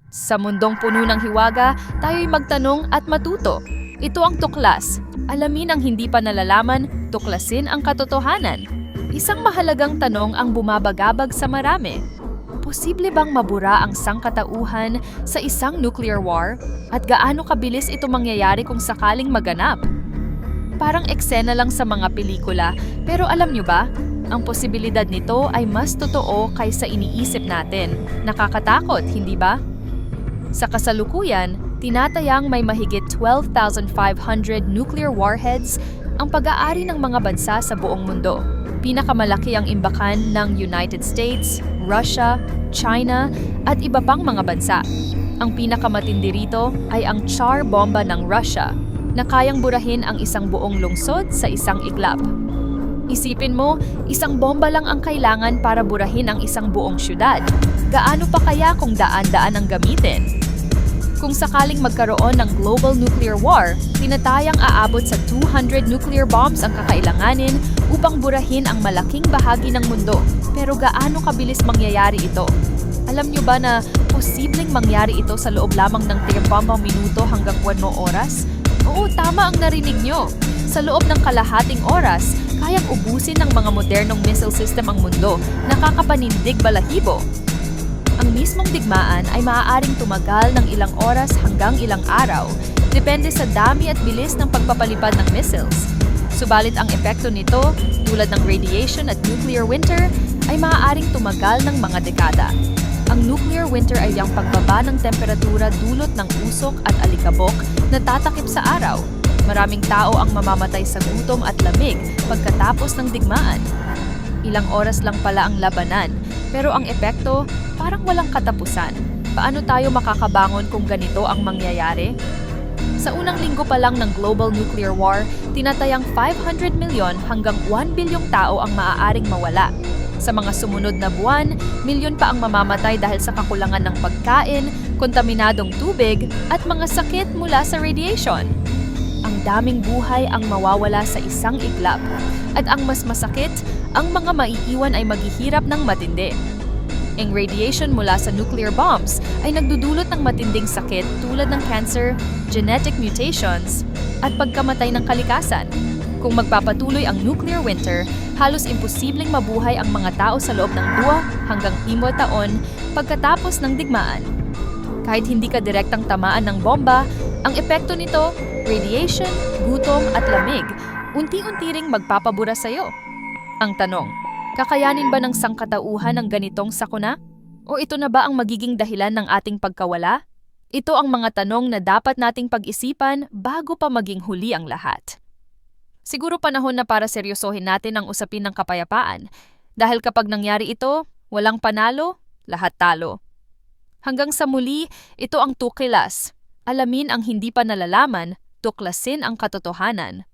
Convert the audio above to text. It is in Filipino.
Sa mundong puno ng hiwaga, tayo'y magtanong at matuto. Ito ang tuklas. Alamin ang hindi pa nalalaman, tuklasin ang katotohanan. Isang mahalagang tanong ang bumabagabag sa marami. Posible bang mabura ang sangkatauhan sa isang nuclear war? At gaano kabilis ito mangyayari kung sakaling maganap? Parang eksena lang sa mga pelikula, pero alam nyo ba? Ang posibilidad nito ay mas totoo kaysa iniisip natin. Nakakatakot, hindi ba? Sa kasalukuyan, tinatayang may mahigit 12,500 nuclear warheads ang pag-aari ng mga bansa sa buong mundo. Pinakamalaki ang imbakan ng United States, Russia, China at iba pang mga bansa. Ang pinakamatindi rito ay ang Tsar bomba ng Russia na kayang burahin ang isang buong lungsod sa isang iglap. Isipin mo, isang bomba lang ang kailangan para burahin ang isang buong syudad. Gaano pa kaya kung daan-daan ang gamitin? Kung sakaling magkaroon ng global nuclear war, tinatayang aabot sa 200 nuclear bombs ang kakailanganin upang burahin ang malaking bahagi ng mundo. Pero gaano kabilis mangyayari ito? Alam nyo ba na posibleng mangyari ito sa loob lamang ng 30 minuto hanggang 8 oras? Oo, tama ang narinig nyo. Sa loob ng kalahating oras, kayang ubusin ng mga modernong missile system ang mundo, nakakapanindig balahibo. Ang mismong digmaan ay maaaring tumagal ng ilang oras hanggang ilang araw, depende sa dami at bilis ng pagpapalipad ng missiles. Subalit ang epekto nito, tulad ng radiation at nuclear winter, ay maaaring tumagal ng mga dekada. Ang nuclear winter ay ang pagbaba ng temperatura dulot ng usok at alikabok na tatakip sa araw. Maraming tao ang mamamatay sa gutom at lamig pagkatapos ng digmaan. Ilang oras lang pala ang labanan, pero ang epekto parang walang katapusan. Paano tayo makakabangon kung ganito ang mangyayari? Sa unang linggo pa lang ng global nuclear war, tinatayang 500 milyon hanggang 1 bilyong tao ang maaaring mawala. Sa mga sumunod na buwan, milyon pa ang mamamatay dahil sa kakulangan ng pagkain, kontaminadong tubig, at mga sakit mula sa radiation. Ang daming buhay ang mawawala sa isang iglap. At ang mas masakit, ang mga maiiwan ay maghihirap ng matindi. Ang radiation mula sa nuclear bombs ay nagdudulot ng matinding sakit tulad ng cancer, genetic mutations, at pagkamatay ng kalikasan. Kung magpapatuloy ang nuclear winter, halos imposibleng mabuhay ang mga tao sa loob ng 2 hanggang 5 taon pagkatapos ng digmaan. Kahit hindi ka direktang tamaan ng bomba, ang epekto nito, radiation, gutom at lamig, unti-unti ring magpapabura sa'yo. Ang tanong, kakayanin ba ng sangkatauhan ang ganitong sakuna? O ito na ba ang magiging dahilan ng ating pagkawala? Ito ang mga tanong na dapat nating pag-isipan bago pa maging huli ang lahat. Siguro panahon na para seryosohin natin ang usapin ng kapayapaan. Dahil kapag nangyari ito, walang panalo, lahat talo. Hanggang sa muli, ito ang tukilas. Alamin ang hindi pa nalalaman, tuklasin ang katotohanan.